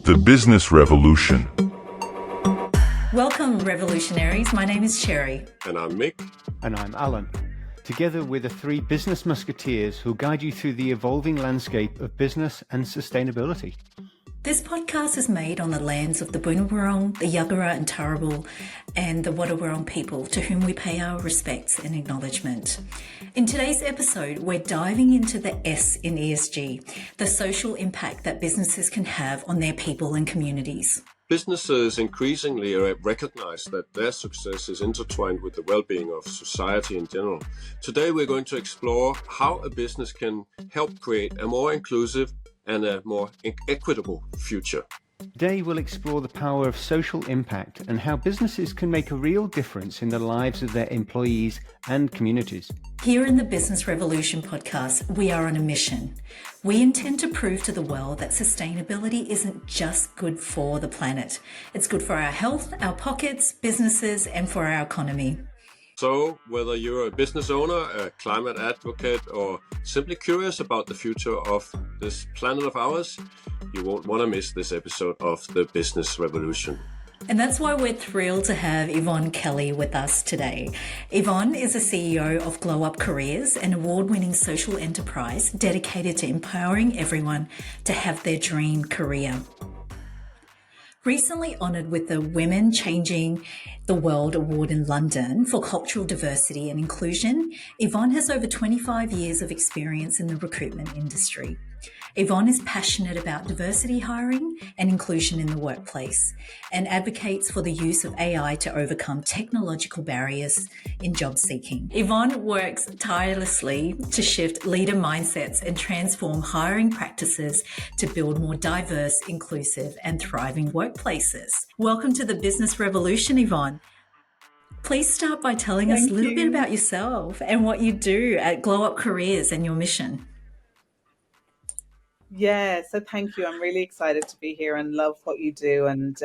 The Business Revolution. Welcome, revolutionaries. My name is Sherry. And I'm Mick. And I'm Alan. Together we're the three business musketeers who'll guide you through the evolving landscape of business and sustainability. This podcast is made on the lands of the Boonwurrung, the Yagara and Turrbal, and the Wadawurrung people, to whom we pay our respects and acknowledgement. In today's episode, we're diving into the S in ESG, the social impact that businesses can have on their people and communities. Businesses increasingly recognize that their success is intertwined with the well-being of society in general. Today, we're going to explore how a business can help create a more inclusive and a more equitable future. Today we'll explore the power of social impact and how businesses can make a real difference in the lives of their employees and communities. Here in the Business Revolution podcast, we are on a mission. We intend to prove to the world that sustainability isn't just good for the planet. It's good for our health, our pockets, businesses, and for our economy. So, whether you're a business owner, a climate advocate, or simply curious about the future of this planet of ours, you won't want to miss this episode of The Business Revolution. And that's why we're thrilled to have Yvonne Kelly with us today. Yvonne is a CEO of Glow Up Careers, an award-winning social enterprise dedicated to empowering everyone to have their dream career. Recently honoured with the Women Changing the World Award in London for cultural diversity and inclusion, Yvonne has over 25 years of experience in the recruitment industry. Yvonne is passionate about diversity hiring and inclusion in the workplace and advocates for the use of AI to overcome technological barriers in job seeking. Yvonne works tirelessly to shift leader mindsets and transform hiring practices to build more diverse, inclusive and thriving workplaces. Welcome to the Business Revolution, Yvonne. Please start by telling us a little bit about yourself and what you do at Glow Up Careers and your mission. Yeah, so thank you. I'm really excited to be here and love what you do and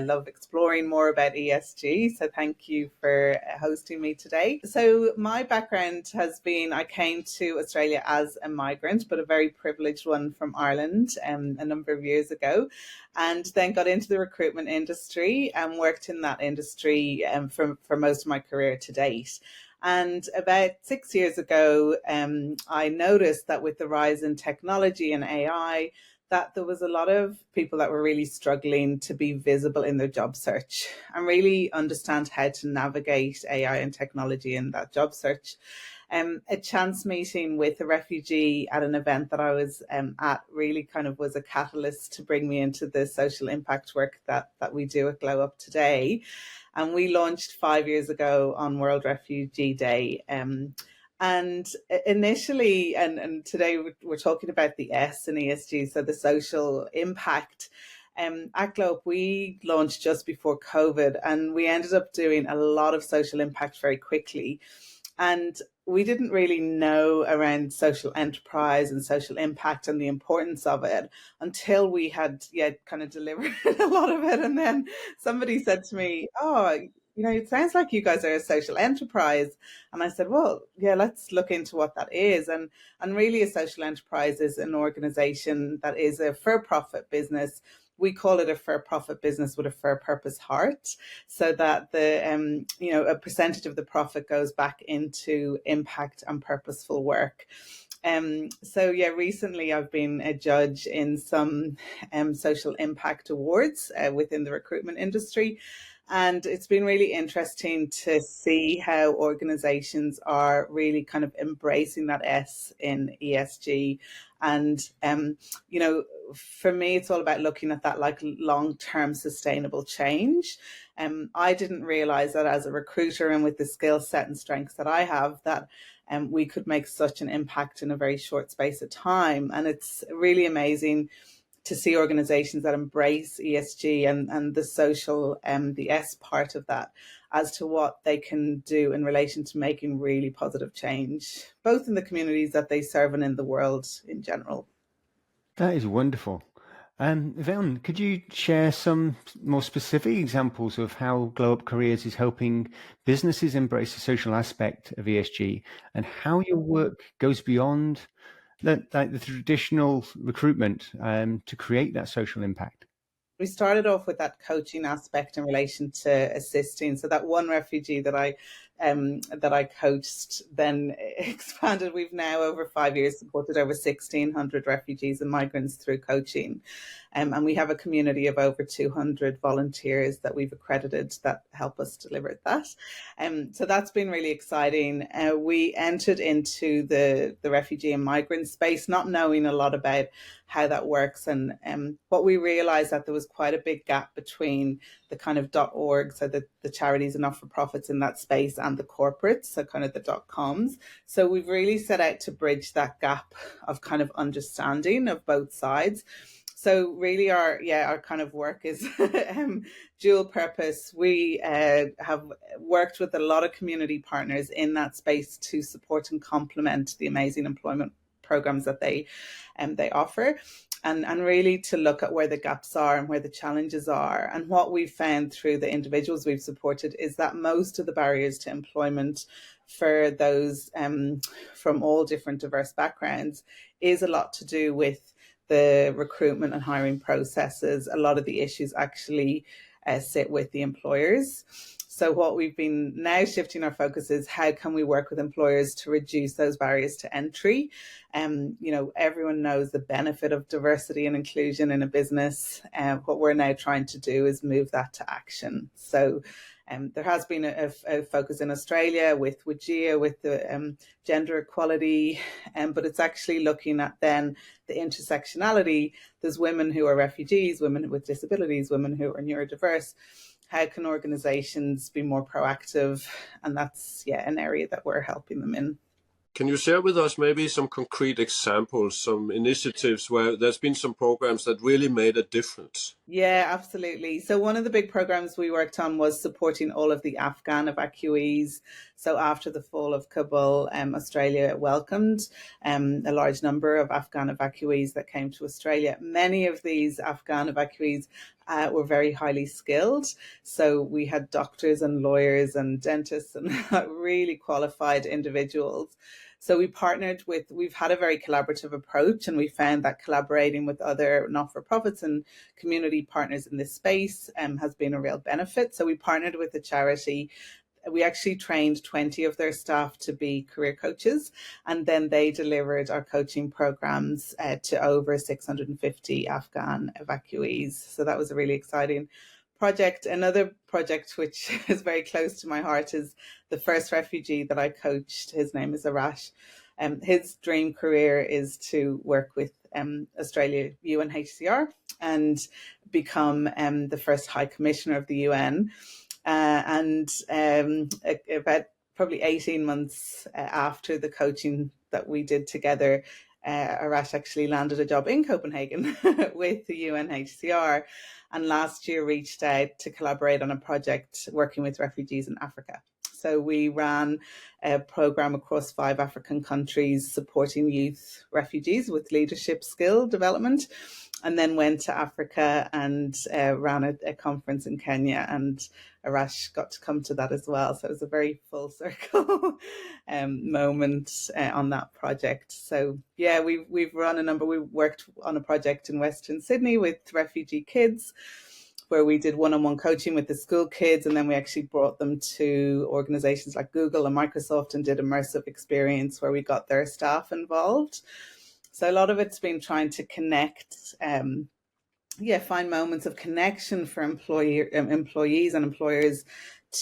love exploring more about ESG. So thank you for hosting me today. So my background has been, I came to Australia as a migrant, but a very privileged one from Ireland a number of years ago, and then got into the recruitment industry and worked in that industry for most of my career to date. And about 6 years ago, I noticed that with the rise in technology and AI, that there was a lot of people that were really struggling to be visible in their job search and really understand how to navigate AI and technology in that job search. A chance meeting with a refugee at an event that I was at really kind of was a catalyst to bring me into the social impact work that we do at Glow Up today. And we launched 5 years ago on World Refugee Day. And initially, and today we're talking about the S in ESG, so the social impact. At Glow Up, we launched just before COVID, and we ended up doing a lot of social impact very quickly. And we didn't really know around social enterprise and social impact and the importance of it until we had kind of delivered a lot of it. And then somebody said to me, it sounds like you guys are a social enterprise. And I said, well, yeah, let's look into what that is. And really a social enterprise is an organization that is a for-profit business. We call it a for-profit business with a for-purpose heart, so that a percentage of the profit goes back into impact and purposeful work. Recently I've been a judge in some social impact awards within the recruitment industry. And it's been really interesting to see how organizations are really kind of embracing that S in ESG. And, for me, it's all about looking at that like long-term sustainable change. I didn't realize that as a recruiter and with the skill set and strengths that I have, that we could make such an impact in a very short space of time. And it's really amazing to see organizations that embrace ESG and the social, the S part of that, as to what they can do in relation to making really positive change, both in the communities that they serve and in the world in general. That is wonderful. Yvonne, could you share some more specific examples of how Glow Up Careers is helping businesses embrace the social aspect of ESG and how your work goes beyond the traditional recruitment to create that social impact? We started off with that coaching aspect in relation to assisting. So that one refugee that I coached then expanded. We've now over 5 years supported over 1,600 refugees and migrants through coaching. And we have a community of over 200 volunteers that we've accredited that help us deliver that. So that's been really exciting. We entered into the refugee and migrant space, not knowing a lot about how that works. And what we realized that there was quite a big gap between the kind of .org, so the charities and not-for-profits in that space, and the corporates, so kind of the .coms. So we've really set out to bridge that gap of kind of understanding of both sides. So really our kind of work is dual purpose. We have worked with a lot of community partners in that space to support and complement the amazing employment programs that they offer, and really to look at where the gaps are and where the challenges are. And what we've found through the individuals we've supported is that most of the barriers to employment for those from all different diverse backgrounds is a lot to do with the recruitment and hiring processes. A lot of the issues actually sit with the employers. So what we've been now shifting our focus is how can we work with employers to reduce those barriers to entry? Everyone knows the benefit of diversity and inclusion in a business. What we're now trying to do is move that to action. So there has been a focus in Australia with WGEA, with the gender equality, but it's actually looking at then the intersectionality. There's women who are refugees, women with disabilities, women who are neurodiverse. How can organizations be more proactive? And that's, an area that we're helping them in. Can you share with us maybe some concrete examples, some initiatives where there's been some programs that really made a difference? Yeah, absolutely. So one of the big programs we worked on was supporting all of the Afghan evacuees. So after the fall of Kabul, Australia welcomed a large number of Afghan evacuees that came to Australia. Many of these Afghan evacuees were very highly skilled. So we had doctors and lawyers and dentists and really qualified individuals. So we've had a very collaborative approach, and we found that collaborating with other not-for-profits and community partners in this space has been a real benefit. So we partnered with a charity. We actually trained 20 of their staff to be career coaches, and then they delivered our coaching programs to over 650 Afghan evacuees. So that was a really exciting project. Another project which is very close to my heart is the first refugee that I coached. His name is Arash. His dream career is to work with Australia UNHCR and become the first High Commissioner of the UN. And about probably 18 months after the coaching that we did together, Arash actually landed a job in Copenhagen with the UNHCR, and last year reached out to collaborate on a project working with refugees in Africa. So we ran a program across 5 African countries supporting youth refugees with leadership skill development, and then went to Africa and ran a conference in Kenya, and Arash got to come to that as well. So it was a very full circle moment on that project. So yeah, we've run a number. We worked on a project in Western Sydney with refugee kids, where we did one-on-one coaching with the school kids, and then we actually brought them to organizations like Google and Microsoft and did immersive experience where we got their staff involved. So a lot of it's been trying to connect, find moments of connection for employees and employers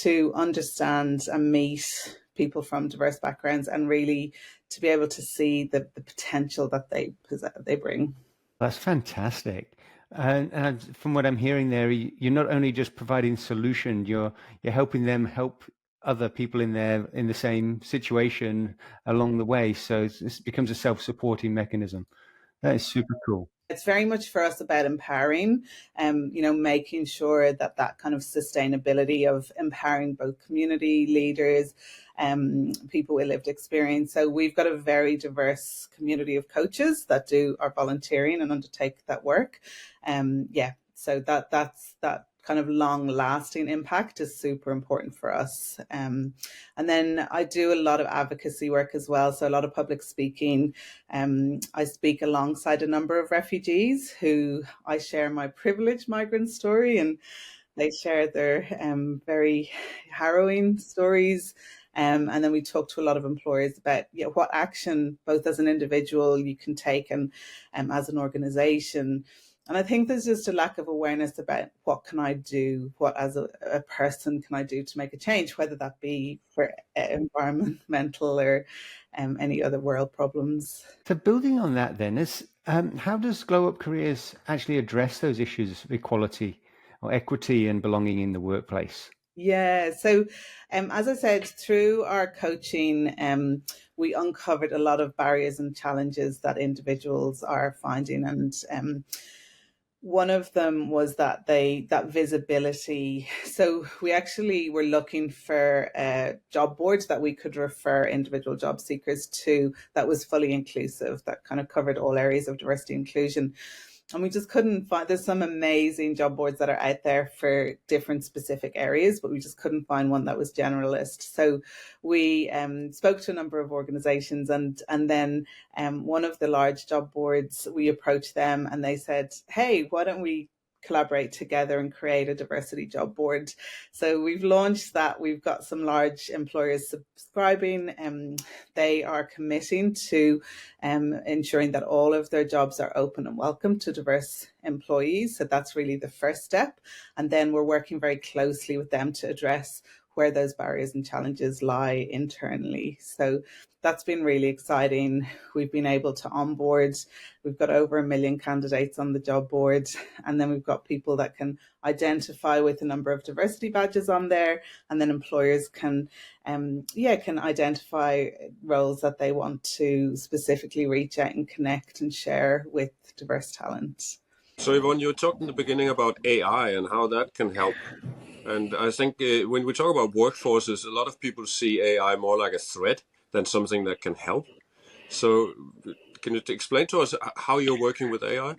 to understand and meet people from diverse backgrounds, and really to be able to see the potential that they bring. That's fantastic. And from what I'm hearing there, you're not only just providing solution, you're helping them help other people in the same situation along the way. So it becomes a self-supporting mechanism. That is super cool. It's very much for us about empowering, making sure that kind of sustainability of empowering both community leaders, people with lived experience. So we've got a very diverse community of coaches that do our volunteering and undertake that work. So that's that kind of long lasting impact is super important for us. And then I do a lot of advocacy work as well. So a lot of public speaking. I speak alongside a number of refugees who I share my privileged migrant story, and they share their very harrowing stories. And then we talk to a lot of employers about what action, both as an individual, you can take and as an organization. And I think there's just a lack of awareness about what can I do, what as a person can I do to make a change, whether that be for environmental or any other world problems. So building on that then, how does Glow Up Careers actually address those issues of equality or equity and belonging in the workplace? Yeah, so as I said, through our coaching, we uncovered a lot of barriers and challenges that individuals are finding, and one of them was that visibility. So we actually were looking for a job board that we could refer individual job seekers to that was fully inclusive, that kind of covered all areas of diversity and inclusion. And we just couldn't find, there's some amazing job boards that are out there for different specific areas, but we just couldn't find one that was generalist. So we spoke to a number of organizations, and then one of the large job boards, we approached them and they said, hey, why don't we collaborate together and create a diversity job board? So we've launched that. We've got some large employers subscribing, and they are committing to ensuring that all of their jobs are open and welcome to diverse employees. So that's really the first step. And then we're working very closely with them to address where those barriers and challenges lie internally. So that's been really exciting. We've been able to onboard, we've got over 1 million candidates on the job board, and then we've got people that can identify with a number of diversity badges on there, and then employers can identify roles that they want to specifically reach out and connect and share with diverse talent. So Yvonne, you talked in the beginning about AI and how that can help. And I think when we talk about workforces, a lot of people see AI more like a threat than something that can help. So can you explain to us how you're working with AI?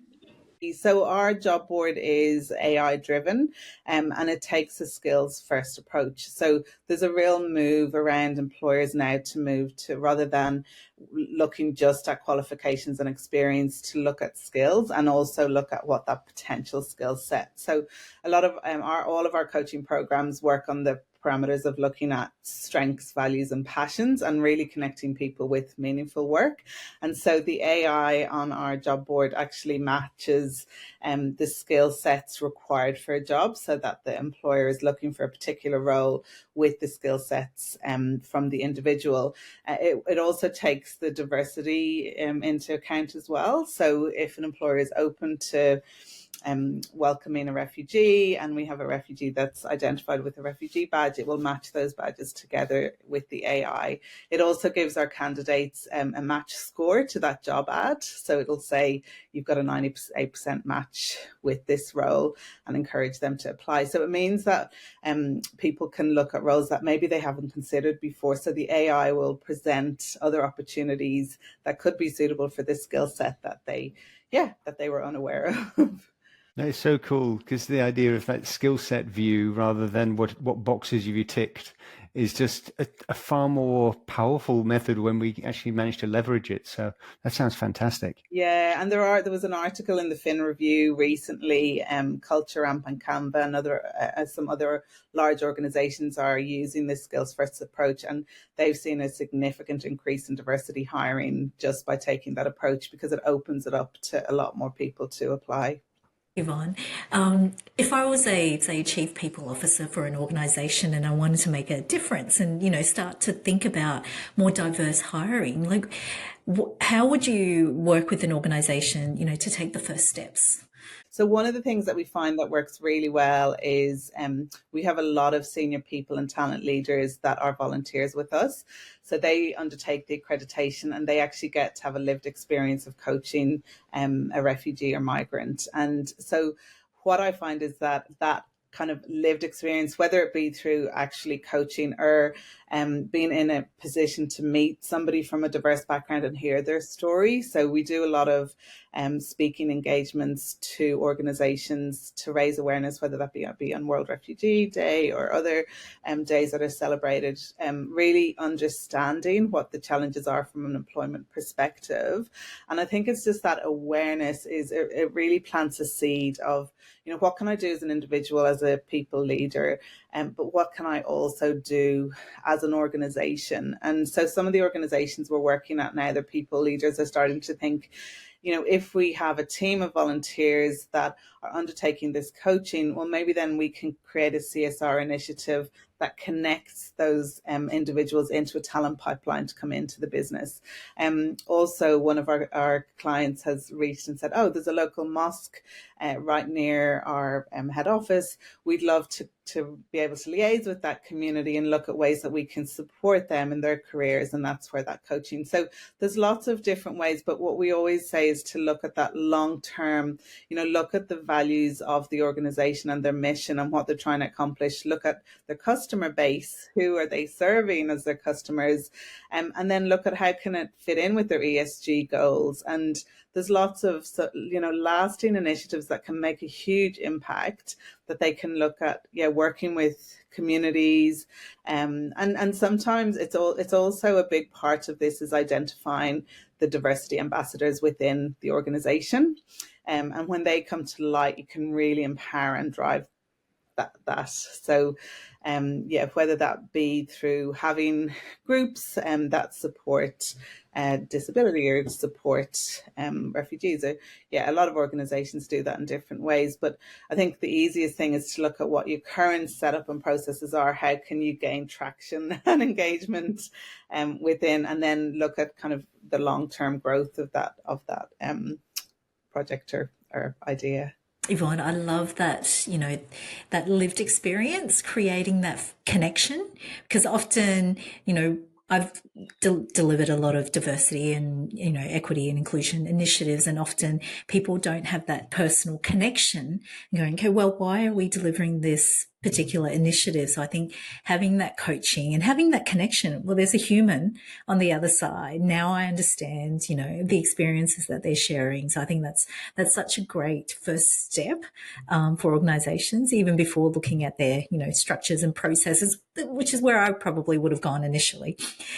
So our job board is AI driven, and it takes a skills first approach. So there's a real move around employers now to move to, rather than looking just at qualifications and experience, to look at skills and also look at what that potential skill set. So a lot of all of our coaching programs work on the parameters of looking at strengths, values, and passions, and really connecting people with meaningful work. And so the AI on our job board actually matches the skill sets required for a job, so that the employer is looking for a particular role with the skill sets from the individual. It also takes the diversity into account as well. So if an employer is open to welcoming a refugee, and we have a refugee that's identified with a refugee badge, it will match those badges together with the AI. It also gives our candidates a match score to that job ad. So it'll say you've got a 98% match with this role, and encourage them to apply. So it means that people can look at roles that maybe they haven't considered before. So the AI will present other opportunities that could be suitable for this skill set that they were unaware of. That is so cool, because the idea of that skill set view rather than what boxes have you ticked is just a far more powerful method when we actually manage to leverage it. So that sounds fantastic. Yeah, and there was an article in the Fin Review recently, Culture Amp and Canva and some other large organizations are using this skills first approach, and they've seen a significant increase in diversity hiring just by taking that approach, because it opens it up to a lot more people to apply. Yvonne, if I was a chief people officer for an organisation and I wanted to make a difference and, start to think about more diverse hiring, like how would you work with an organisation, to take the first steps? So one of the things that we find that works really well is we have a lot of senior people and talent leaders that are volunteers with us. So they undertake the accreditation, and they actually get to have a lived experience of coaching a refugee or migrant. And so what I find is that kind of lived experience, whether it be through actually coaching or being in a position to meet somebody from a diverse background and hear their story. So we do a lot of speaking engagements to organizations to raise awareness, whether that be on World Refugee Day or other days that are celebrated, really understanding what the challenges are from an employment perspective. And I think it's just that awareness it really plants a seed of, what can I do as an individual, as a people leader, but what can I also do as an organization? And so some of the organizations we're working at now, the people leaders are starting to think, if we have a team of volunteers that are undertaking this coaching, well, maybe then we can create a CSR initiative that connects those individuals into a talent pipeline to come into the business. Also, one of our clients has reached and said, oh, there's a local mosque right near our head office. We'd love to be able to liaise with that community and look at ways that we can support them in their careers. And that's where that coaching. So there's lots of different ways, but what we always say is to look at that long term, look at the values of the organization and their mission and what they're trying to accomplish. Look at their customer base, who are they serving as their customers, and then look at how can it fit in with their ESG goals. And there's lots of lasting initiatives that can make a huge impact that they can look at, working with communities, and sometimes it's also a big part of this is identifying the diversity ambassadors within the organization, and when they come to light, you can really empower and drive that. So whether that be through having groups that support disability or support refugees, a lot of organizations do that in different ways. But I think the easiest thing is to look at what your current setup and processes are. How can you gain traction and engagement within, and then look at kind of the long-term growth of that project or idea. Yvonne, I love that, that lived experience, creating that connection, because often, I've delivered a lot of diversity and, equity and inclusion initiatives, and often people don't have that personal connection going, okay, well, why are we delivering this particular initiative? So I think having that coaching and having that connection, well, there's a human on the other side. Now I understand, the experiences that they're sharing. So I think that's such a great first step for organizations, even before looking at their, structures and processes, which is where I probably would have gone initially.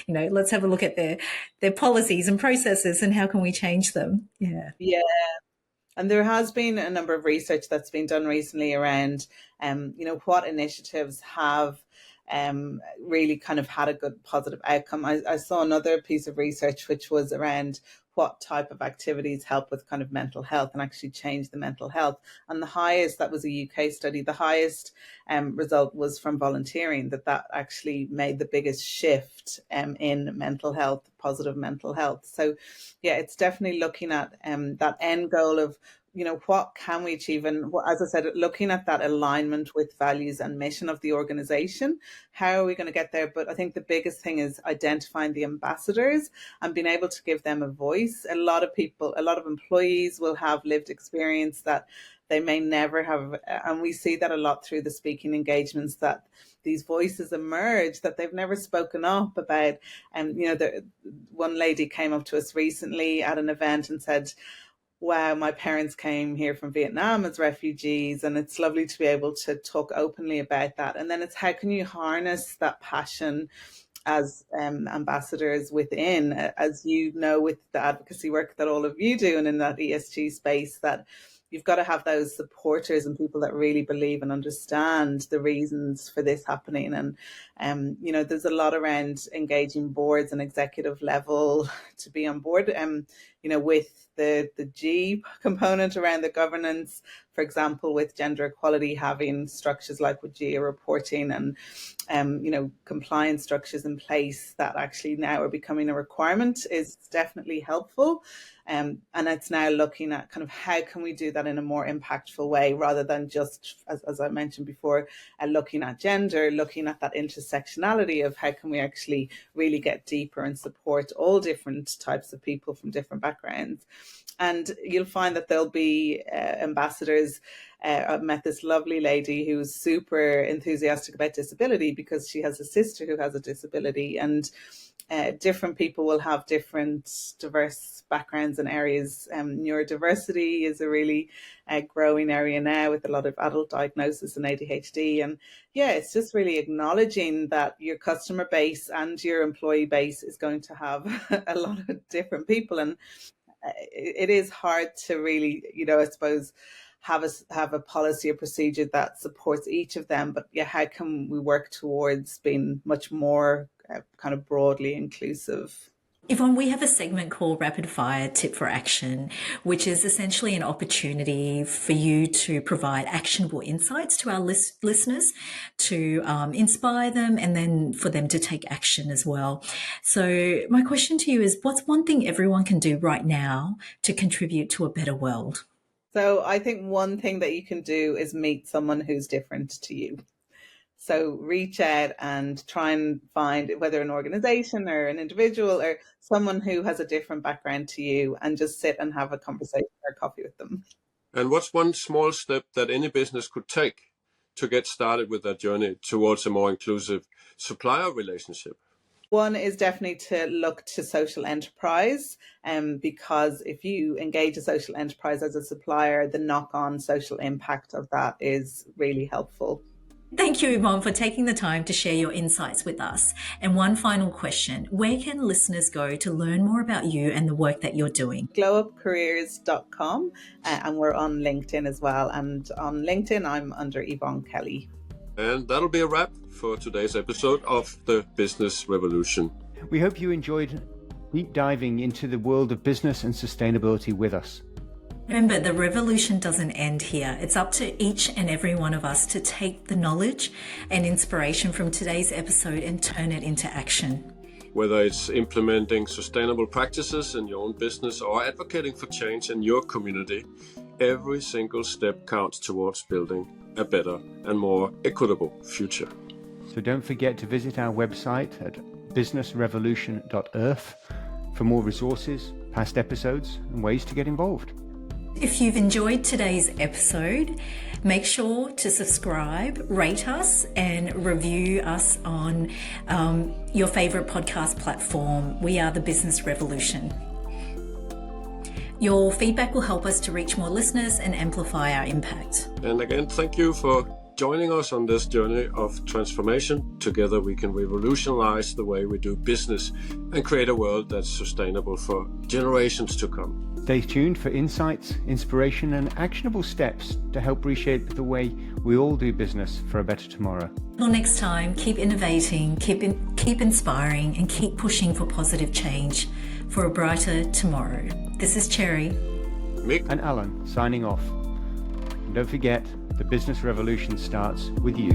Let's have a look at their policies and processes and how can we change them. Yeah. And there has been a number of research that's been done recently around, what initiatives have really kind of had a good positive outcome. I saw another piece of research which was around what type of activities help with kind of mental health and actually change the mental health. And the highest, that was a UK study, the highest result was from volunteering, that actually made the biggest shift in mental health, positive mental health. So it's definitely looking at that end goal of, what can we achieve? And as I said, looking at that alignment with values and mission of the organization, how are we going to get there? But I think the biggest thing is identifying the ambassadors and being able to give them a voice. A lot of employees will have lived experience that they may never have. And we see that a lot through the speaking engagements, that these voices emerge that they've never spoken up about. And, one lady came up to us recently at an event and said, wow, my parents came here from Vietnam as refugees, and it's lovely to be able to talk openly about that. And then it's how can you harness that passion as ambassadors within, as with the advocacy work that all of you do and in that ESG space, that you've got to have those supporters and people that really believe and understand the reasons for this happening. And, there's a lot around engaging boards and executive level to be on board, with the G component around the governance, for example, with gender equality, having structures like with GEA reporting and, compliance structures in place that actually now are becoming a requirement is definitely helpful. And it's now looking at kind of how can we do that in a more impactful way, rather than just, as I mentioned before, looking at gender, looking at that intersectionality of how can we actually really get deeper and support all different types of people from different backgrounds. And you'll find that there'll be ambassadors. I've met this lovely lady who's super enthusiastic about disability because she has a sister who has a disability, and different people will have different diverse backgrounds and areas. Neurodiversity is a really growing area now with a lot of adult diagnosis and ADHD. And yeah, it's just really acknowledging that your customer base and your employee base is going to have a lot of different people. And it is hard to really, I suppose, have a policy or procedure that supports each of them. But yeah, how can we work towards being much more kind of broadly inclusive? Yvonne, we have a segment called Rapid Fire Tip for Action, which is essentially an opportunity for you to provide actionable insights to our listeners to inspire them and then for them to take action as well. So my question to you is, what's one thing everyone can do right now to contribute to a better world? So I think one thing that you can do is meet someone who's different to you. So reach out and try and find whether an organization or an individual or someone who has a different background to you, and just sit and have a conversation or coffee with them. And what's one small step that any business could take to get started with that journey towards a more inclusive supplier relationship? One is definitely to look to social enterprise, because if you engage a social enterprise as a supplier, the knock-on social impact of that is really helpful. Thank you, Yvonne, for taking the time to share your insights with us. And one final question, where can listeners go to learn more about you and the work that you're doing? glowupcareers.com, and we're on LinkedIn as well. And on LinkedIn, I'm under Yvonne Kelly. And that'll be a wrap for today's episode of The Business Revolution. We hope you enjoyed deep diving into the world of business and sustainability with us. Remember, the revolution doesn't end here. It's up to each and every one of us to take the knowledge and inspiration from today's episode and turn it into action. Whether it's implementing sustainable practices in your own business or advocating for change in your community, every single step counts towards building a better and more equitable future. So don't forget to visit our website at businessrevolution.earth for more resources, past episodes, and ways to get involved. If you've enjoyed today's episode, make sure to subscribe, rate us, and review us on your favorite podcast platform. We are the Business Revolution. Your feedback will help us to reach more listeners and amplify our impact. And again, thank you for joining us on this journey of transformation. Together we can revolutionize the way we do business and create a world that's sustainable for generations to come. Stay tuned for insights, inspiration, and actionable steps to help reshape the way we all do business for a better tomorrow. Until next time, keep innovating, keep inspiring, and keep pushing for positive change for a brighter tomorrow. This is Cherry. Mick. And Alan signing off. And don't forget, the business revolution starts with you.